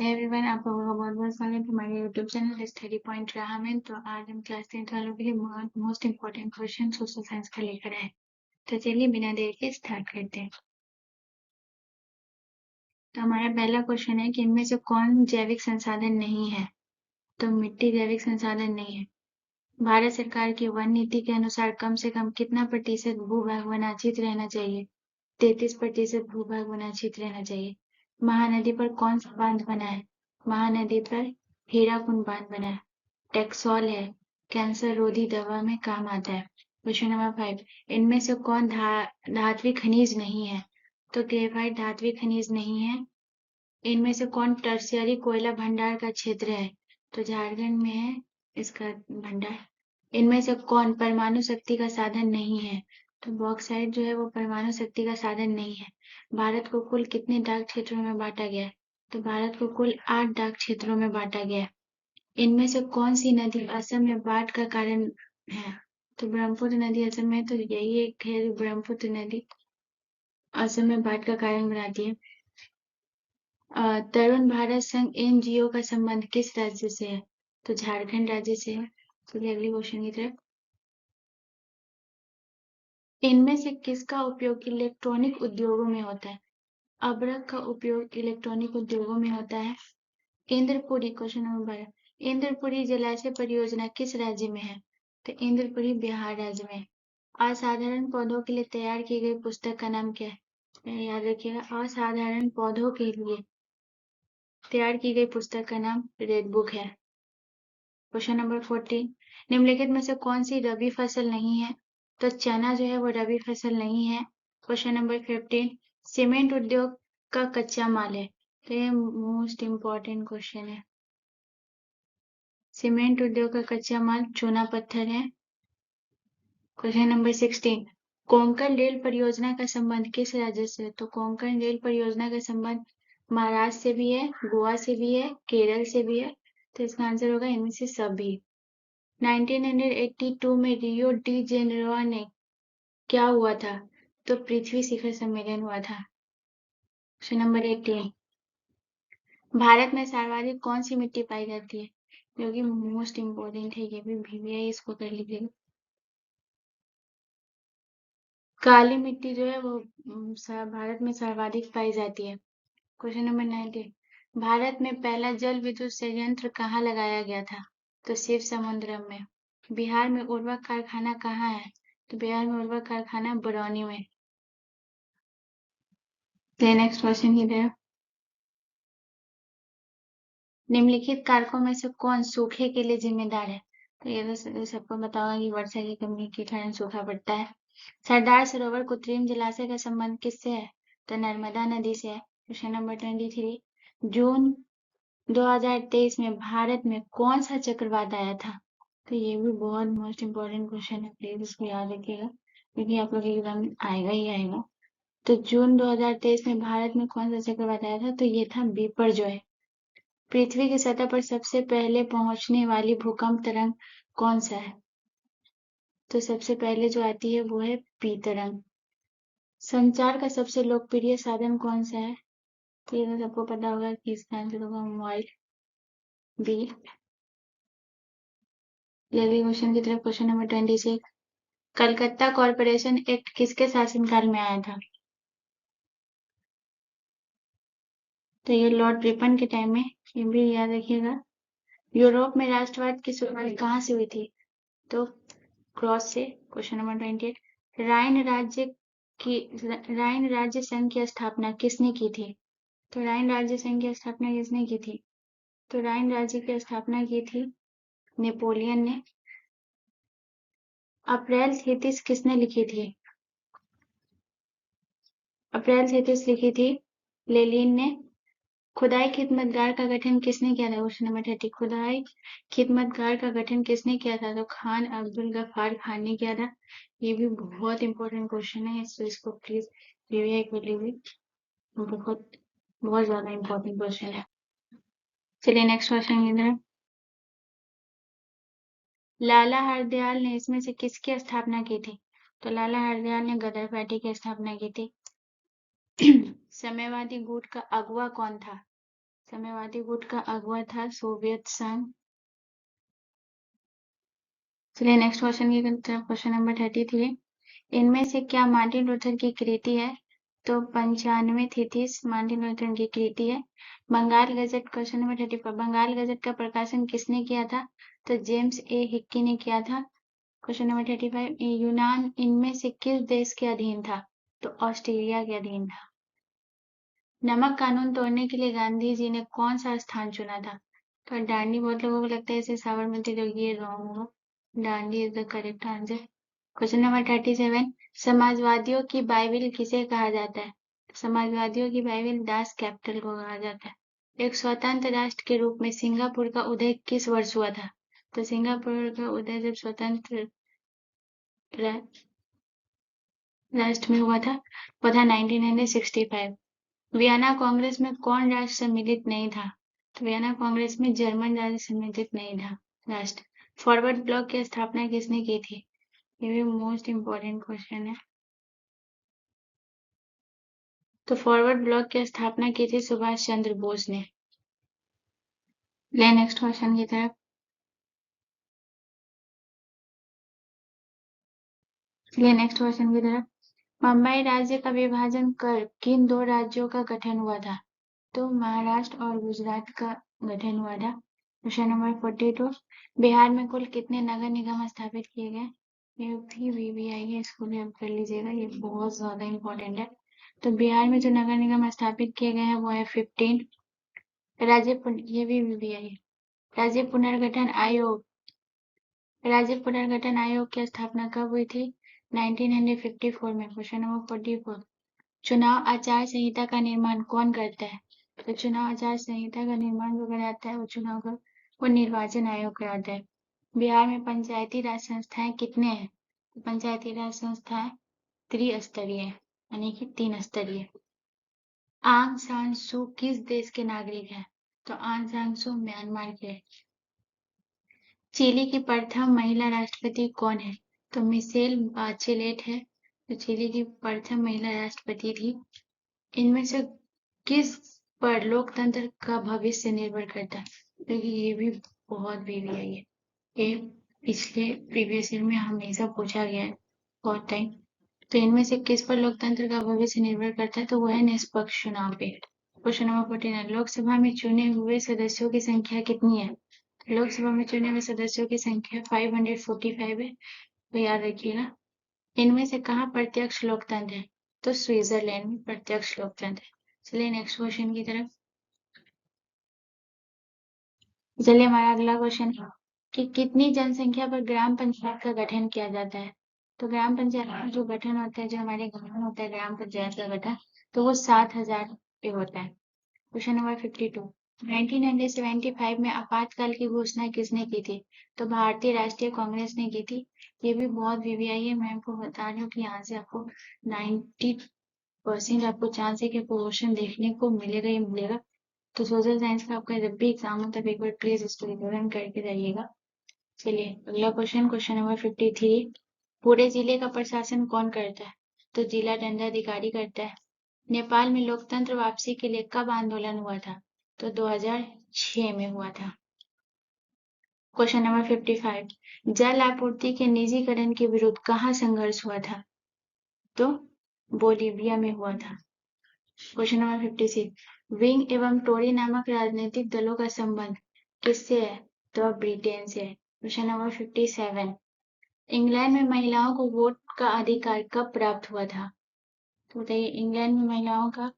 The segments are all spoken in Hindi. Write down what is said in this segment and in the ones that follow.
एवरीवन, आप लोगों का बहुत बहुत स्वागत है हमारे यूट्यूब चैनल स्टडी पॉइंट रहा में। तो आज हम क्लास 10 वालों के लिए most important question social science का लेकर आए। तो चलिए बिना देर के स्टार्ट करते हैं। तो हमारा पहला क्वेश्चन है कि इनमें से कौन जैविक संसाधन नहीं है। तो मिट्टी जैविक संसाधन नहीं है। भारत सरकार की वन नीति के अनुसार कम से कम कितना प्रतिशत भूभाग वनाच्छित रहना चाहिए। 33% भूभाग वनाच्छित रहना चाहिए। महानदी पर कौन सा बांध बना है। महानदी पर हीराकुंड बांध बना है। टेक्सोल है, कैंसर रोधी दवा में काम आता है। क्वेश्चन नंबर 5, इनमें से कौन धात्विक खनिज नहीं है। तो ग्रेफाइट धात्विक खनिज नहीं है। इनमें से कौन टर्शियरी कोयला भंडार का क्षेत्र है। तो झारखंड में है इसका भंडार। इनमें से कौन परमाणु शक्ति का साधन नहीं है। तो बॉक्साइट जो है वो परमाणु शक्ति का साधन नहीं है। भारत को कुल कितने डाक क्षेत्रों में बांटा गया है। तो भारत को कुल 8 डाक क्षेत्रों में बांटा गया है। इनमें से कौन सी नदी असम में बाढ़ का कारण है। तो ब्रह्मपुत्र नदी असम में, तो यही एक है ब्रह्मपुत्र नदी असम में बाढ़ का कारण बनाती है। तरुण भारत संघ एनजीओ का संबंध किस राज्य से है। तो झारखंड राज्य से है। चलिए अगली क्वेश्चन की तरफ। इनमें से किसका उपयोग इलेक्ट्रॉनिक उद्योगों में होता है। अब्रक का उपयोग इलेक्ट्रॉनिक उद्योगों में होता है। इंद्रपुरी, क्वेश्चन नंबर 12, इंद्रपुरी जलाशय परियोजना किस राज्य में है। तो इंद्रपुरी बिहार राज्य में। असाधारण पौधों के लिए तैयार की गई पुस्तक का नाम क्या है। याद रखिएगा, असाधारण पौधों के लिए तैयार की गई पुस्तक का नाम रेड बुक है। क्वेश्चन नंबर 14, निम्नलिखित में से कौन सी रबी फसल नहीं है। तो चना जो है वो रबी फसल नहीं है। क्वेश्चन नंबर 15, सीमेंट उद्योग का कच्चा माल है। तो ये मोस्ट इम्पोर्टेंट क्वेश्चन है। सीमेंट उद्योग का कच्चा माल चूना पत्थर है। क्वेश्चन नंबर 16, कोंकण रेल परियोजना का संबंध किस राज्य से है। तो कोंकण रेल परियोजना का संबंध महाराष्ट्र से भी है, गोवा से भी है, केरल से भी है। तो इसका आंसर होगा इनमें से सभी। 1982 में रियो डी जेनेरो ने क्या हुआ था। तो पृथ्वी शिखर सम्मेलन हुआ था। क्वेश्चन नंबर 18, भारत में सर्वाधिक कौन सी मिट्टी पाई जाती है। जो कि मोस्ट इम्पोर्टेंट है, ये भी VVI इसको कर लीजिएगा। काली मिट्टी जो है वो भारत में सर्वाधिक पाई जाती है। क्वेश्चन नंबर 19, भारत में पहला जल विद्युत संयंत्र कहाँ लगाया गया था। तो शिव समुद्रम में। बिहार में उर्वरक कारखाना कहाँ है। तो बिहार में उर्वरक कारखाना बरौनी में। नेक्स्ट क्वेश्चन की तरफ। निम्नलिखित कारकों में से कौन सूखे के लिए जिम्मेदार है। तो ये तो सबको पता होगा कि वर्षा की कमी के कारण सूखा पड़ता है। सरदार सरोवर कृत्रिम जलाशय का संबंध किससे है। तो नर्मदा नदी से है। क्वेश्चन नंबर 23, जून 2023 में भारत में कौन सा चक्रवात आया था। तो ये भी बहुत मोस्ट इम्पोर्टेंट क्वेश्चन है, प्लीज इसको याद रखिएगा क्योंकि आप लोग एग्जाम में आएगा ही आएगा। तो जून 2023 में भारत में कौन सा चक्रवात आया था। तो ये था बिपरजॉय। पृथ्वी की सतह पर सबसे पहले पहुंचने वाली भूकंप तरंग कौन सा है। तो सबसे पहले जो आती है वो है पी तरंग। संचार का सबसे लोकप्रिय साधन कौन सा है। तो ये तो सबको पता होगा कि इसका आंसर होगा मोबाइल बी। अगले क्वेश्चन की तरफ। Question number 26, Calcutta corporation act किसके शासनकाल में आया था। तो ये लॉर्ड रिपन के टाइम में, ये भी याद रखिएगा। यूरोप में राष्ट्रवाद की शुरुआत कहाँ से हुई थी। तो क्रॉस से। क्वेश्चन नंबर 28, राइन राज्य संघ की स्थापना किसने की थी। तो राइन राज्य संघ की स्थापना किसने की थी। तो राइन राज्य की स्थापना की थी नेपोलियन ने। अप्रैल 33 किसने लिखी थी। अप्रैल 33 लिखी थी लेनिन ने। खुदाई खिदमतगार का गठन किसने किया था। क्वेश्चन नंबर 30, खुदाई खिदमतगार का गठन किसने किया था। तो खान अब्दुल गफ्फार खान ने किया था। ये भी बहुत इंपॉर्टेंट क्वेश्चन है, इसको प्लीज रिवाइज कर लीजिए। बहुत बहुत ज्यादा इंपॉर्टेंट क्वेश्चन है। चलिए नेक्स्ट क्वेश्चन इधर। लाला हरदयाल ने इसमें से किसकी स्थापना की थी। तो लाला हरदयाल ने गदर पार्टी की स्थापना की थी। साम्यवादी गुट का अगुवा कौन था। साम्यवादी गुट का अगुवा था सोवियत संघ। चलिए नेक्स्ट क्वेश्चन की तरफ, क्वेश्चन नंबर 33। इनमें से क्या मार्टिन लूथर की कृति है? तो 95 थीसिस मार्टिन लूथर की कृति है। Bengal gazette, question number 34, Bengal gazette का प्रकाशन किसने किया था? तो जेम्स ए हिक्की ने किया था। क्वेश्चन नंबर 35, यूनान इनमें से किस देश के अधीन था? तो ऑस्ट्रेलिया के अधीन था। नमक कानून तोड़ने के लिए गांधी जी ने कौन सा स्थान चुना था? तो डांडी। बहुत लोगों को लगता है इसे साबरमती, जो ये रॉन्ग होगा। Dandi is the correct answer. Question number 37, समाजवादियों की बाइबिल किसे कहा जाता है? समाजवादियों की बाइबिल दास कैपिटल को कहा जाता है। एक स्वतंत्र राष्ट्र के रूप में सिंगापुर का उदय किस वर्ष हुआ था? तो सिंगापुर का उदय जब स्वतंत्र राष्ट्र में हुआ था वो था 1965। वियना कांग्रेस में कौन राष्ट्र सम्मिलित नहीं था? तो वियना कांग्रेस में जर्मन राज्य सम्मिलित नहीं था राष्ट्र। फॉरवर्ड ब्लॉक की स्थापना किसने की थी? ये भी मोस्ट इम्पोर्टेंट क्वेश्चन है। तो फॉरवर्ड ब्लॉक की स्थापना की थी सुभाष चंद्र बोस ने। ले नेक्स्ट क्वेश्चन की तरफ। ले नेक्स्ट क्वेश्चन की तरफ। मुंबई राज्य का विभाजन कर किन दो राज्यों का गठन हुआ था? तो महाराष्ट्र और गुजरात का गठन हुआ था। क्वेश्चन नंबर 42, बिहार में कुल कितने नगर निगम स्थापित किए गए? ये भी वीवीआई है, इसको भी आप कर लीजिएगा, ये बहुत ज्यादा इंपॉर्टेंट है। तो बिहार में जो नगर निगम स्थापित किए गए हैं वो है 15। ये भी वीवीआई है। राज्य पुनर्गठन आयोग, राज्य पुनर्गठन आयोग की स्थापना कब हुई थी? 1954 में। क्वेश्चन नंबर 44, चुनाव आचार संहिता का निर्माण कौन करता है? तो चुनाव आचार संहिता का निर्माण जो कराता है वो निर्वाचन आयोग कराता है। बिहार में पंचायती राज संस्थाएं कितने हैं? तो पंचायती राज संस्थाएं त्रिस्तरीय है, यानी कि 3 स्तरीय। आंग सान सू किस देश के नागरिक हैं? तो आंग सान सू म्यांमार के हैं। चिली की प्रथम महिला राष्ट्रपति कौन है? तो मिशेल बाचेलेट है, जो चिली की प्रथम महिला राष्ट्रपति थी। इनमें से किस पर लोकतंत्र का भविष्य निर्भर करता है? क्योंकि ये भी बहुत वीवीआई है, ये पिछले प्रीवियस ईयर में हमेशा पूछा गया है बहुत टाइम। तो इनमें से किस पर लोकतंत्र का भविष्य निर्भर करता है? तो वो है निष्पक्ष चुनाव पे। क्वेश्चन नंबर 49, लोकसभा में चुने हुए सदस्यों की संख्या कितनी है? लोकसभा में चुने हुए सदस्यों की संख्या 545 है, तो याद रखिएगा। इनमें से कहाँ प्रत्यक्ष लोकतंत्र है? तो स्विट्जरलैंड में प्रत्यक्ष लोकतंत्र है। चलिए नेक्स्ट क्वेश्चन की तरफ। चलिए हमारा अगला क्वेश्चन है कि कितनी जनसंख्या पर ग्राम पंचायत का गठन किया जाता है? तो ग्राम पंचायत का जो गठन होता है, जो हमारे गाँव में होता है ग्राम पंचायत का गठन, तो वो 7,000 पे होता है। क्वेश्चन नंबर 52, 1975 में आपातकाल की घोषणा किसने की थी? तो भारतीय राष्ट्रीय कांग्रेस ने की थी। ये भी बहुत वीवीआई है, मैं आपको बता रही हूँ कि यहाँ से आपको 90% आपको चांस है कि क्वेश्चन देखने को मिलेगा ही मिलेगा। तो सोशल साइंस का आपका जब भी एग्जाम होता है एक बार प्लीज इसको रिविजन करके जाइएगा। चलिए अगला क्वेश्चन, क्वेश्चन नंबर 53, पूरे जिले का प्रशासन कौन करता है? तो जिला दंडाधिकारी करता है। नेपाल में लोकतंत्र वापसी के लिए कब आंदोलन हुआ था? तो 2006 में हुआ था। क्वेश्चन नंबर 55, जल आपूर्ति के निजीकरण के विरुद्ध कहाँ संघर्ष हुआ था? तो बोलीविया में हुआ था। क्वेश्चन नंबर 56, विंग एवं टोरी नामक राजनीतिक दलों का संबंध किससे है? तो ब्रिटेन से है। क्वेश्चन नंबर 57, इंग्लैंड में महिलाओं को वोट का अधिकार कब प्राप्त हुआ था? तो बताइए, इंग्लैंड में महिलाओं का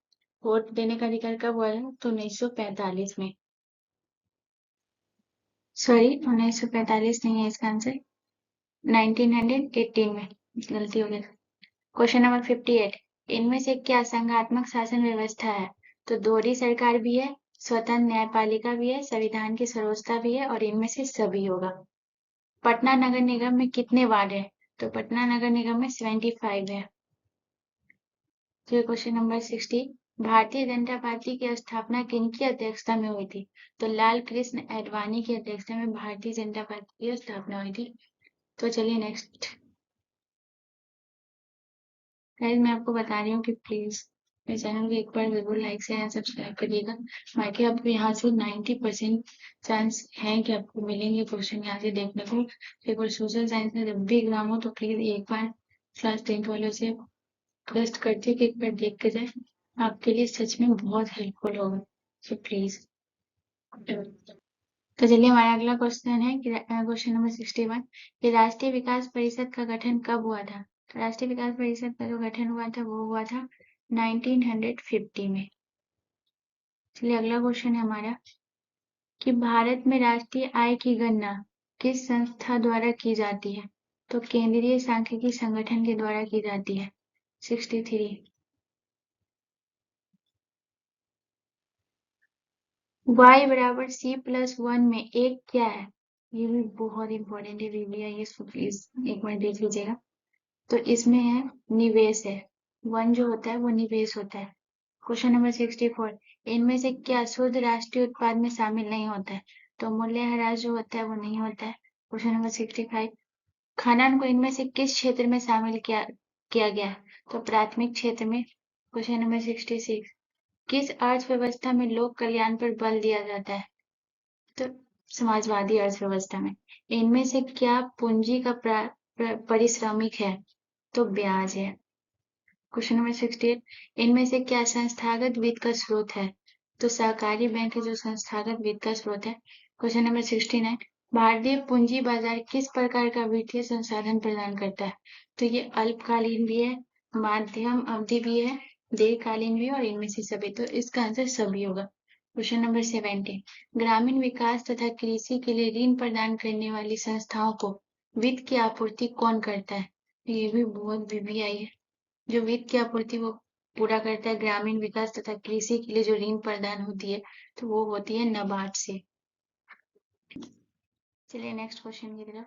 वोट देने का अधिकार कब हुआ था? तो 1945 में। सॉरी, 1945 नहीं है इसका आंसर, 1918 में, गलती हो गई। क्वेश्चन नंबर 58, इनमें से क्या संघात्मक शासन व्यवस्था है? तो दोहरी सरकार भी है, स्वतंत्र न्यायपालिका भी है, संविधान की सर्वोच्चता भी है, और इनमें से सभी होगा। पटना नगर निगम में कितने वार्ड है? तो पटना नगर निगम में 75 है। फिर question number 60, Bharatiya Janata party की स्थापना किनकी अध्यक्षता में हुई थी? तो लाल कृष्ण आडवाणी की अध्यक्षता में भारतीय जनता पार्टी की स्थापना हुई थी। तो चलिए नेक्स्ट, गाइस मैं आपको बता रही हूँ कि प्लीज मेरे चैनल को एक बार जरूर लाइक शेयर एंड सब्सक्राइब करिएगा। बाकी आपको यहाँ से 90% चांस है कि आपको मिलेंगे क्वेश्चन यहाँ से देखने को। एक बार सोशल साइंस में जब भी एग्जाम हो तो प्लीज एक बार क्लास 10th वालों से रिक्वेस्ट करती हूँ कि एक बार देख के जाए, आपके लिए सच में बहुत हेल्पफुल होगा। So please. तो चलिए हमारा अगला क्वेश्चन है कि क्वेश्चन नंबर 61 कि राष्ट्रीय विकास परिषद का गठन कब हुआ था। तो राष्ट्रीय विकास परिषद का जो गठन हुआ था वो हुआ था 1950 में। चलिए अगला क्वेश्चन है हमारा कि भारत में राष्ट्रीय आय की गणना किस संस्था द्वारा की जाती है। तो केंद्रीय सांख्यिकी संगठन के द्वारा की जाती है। 63 y बराबर c+1 में एक क्या है। ये भी बहुत इंपॉर्टेंट है, रिव्यू है, इसको प्लीज एक बार देख लीजिएगा। तो इसमें है निवेश है, वन जो होता है वो निवेश होता है। क्वेश्चन नंबर 64 इनमें से क्या शुद्ध राष्ट्रीय उत्पाद में शामिल नहीं होता है। तो मूल्यह्रास जो होता है वो नहीं होता है। क्वेश्चन नंबर 65 खनन को इनमें से किस क्षेत्र में शामिल किया गया है। तो प्राथमिक क्षेत्र में। क्वेश्चन नंबर 66 किस अर्थव्यवस्था में लोक कल्याण पर बल दिया जाता है। तो समाजवादी अर्थव्यवस्था में। इनमें से क्या पूंजी का परिश्रमिक है। तो ब्याज है। क्वेश्चन नंबर 68 इनमें से क्या संस्थागत वित्त का स्रोत है। तो सहकारी बैंक जो संस्थागत वित्त का स्रोत है। क्वेश्चन नंबर 69 भारतीय पूंजी बाजार किस प्रकार का वित्तीय संसाधन प्रदान करता है। तो ये अल्पकालीन भी है, माध्यम अवधि भी है, दीर्घकालीन भी है और इनमें से सभी। तो इसका आंसर सभी होगा। क्वेश्चन नंबर 70 ग्रामीण विकास तथा कृषि के लिए ऋण प्रदान करने वाली संस्थाओं को वित्त की आपूर्ति कौन करता है। ये भी बहुत VBI है। जो वित्त की आपूर्ति वो पूरा करता है ग्रामीण विकास तथा कृषि के लिए जो ऋण प्रदान होती है तो वो होती है नाबार्ड से। चलिए नेक्स्ट क्वेश्चन की तरफ।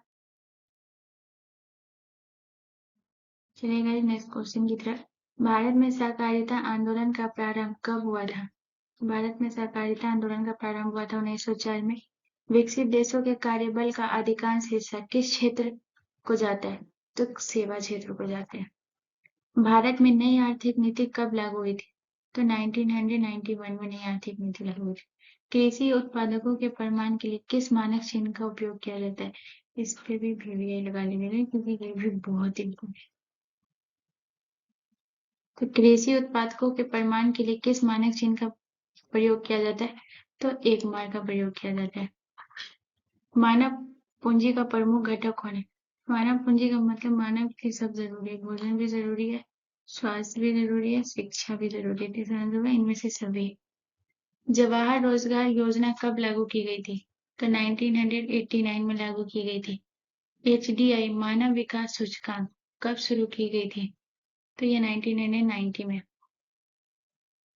चलिए नेक्स्ट क्वेश्चन की तरफ। भारत में सहकारिता आंदोलन का प्रारंभ कब हुआ था। भारत में सहकारिता आंदोलन का प्रारंभ हुआ था 1904 में। विकसित देशों के कार्यबल का अधिकांश हिस्सा किस क्षेत्र को जाता है। तो सेवा क्षेत्र को जाते हैं। भारत में नई आर्थिक नीति कब लागू हुई थी। तो 1991 में नई आर्थिक नीति लागू हुई थी। कृषि उत्पादकों के प्रमाण के लिए किस मानक चिन्ह का उपयोग किया जाता है। इस पे भी VBI लगा लीजिएगा क्योंकि ये भी बहुत इंपॉर्टेंट है। तो कृषि उत्पादकों के प्रमाण के लिए किस मानक चिन्ह का प्रयोग किया जाता है। तो एक मार्क का प्रयोग किया जाता है। मानव पूंजी का प्रमुख घटक कौन है। मानव पूंजी का मतलब मानव की सब जरूरी है, भोजन भी जरूरी है, स्वास्थ्य भी जरूरी है, शिक्षा भी जरूरी है। तीसरा आंसर होगा इनमें से सभी। जवाहर रोजगार योजना कब लागू की गई थी। तो 1989 में लागू की गई थी। HDI मानव विकास सूचकांक कब शुरू की गई थी। तो ये 1990 में।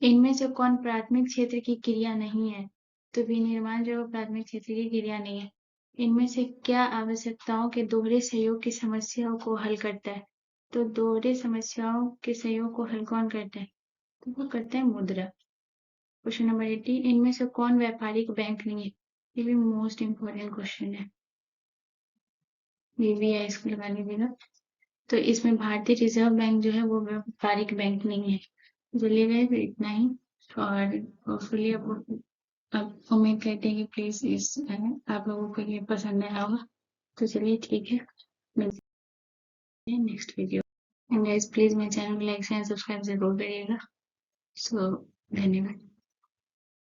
इनमें से कौन प्राथमिक क्षेत्र की क्रिया नहीं है। तो विनिर्माण जो प्राथमिक क्षेत्र की क्रिया नहीं है। इनमें से क्या आवश्यकताओं के दोहरे सहयोग की समस्याओं को हल करता है। तो दोहरे समस्याओं के सहयोग को हल कौन करता है। तो वो करता है मुद्रा। क्वेश्चन नंबर 80 इनमें से कौन व्यापारिक बैंक नहीं है। ये भी मोस्ट इंपोर्टेंट क्वेश्चन है, VBI इसको लगा लीजिएगा। तो इसमें भारतीय रिजर्व बैंक जो है वो व्यापारिक बैंक नहीं है। चलिए गए तो इतना ही। और होपफुली अब उम्मीद करते हैं कि प्लीज इस आप लोगों को ये पसंद आया होगा। तो चलिए ठीक है, मिलते हैं next video. And guys please मेरे चैनल को लाइक एंड सब्सक्राइब जरूर करिएगा। सो धन्यवाद।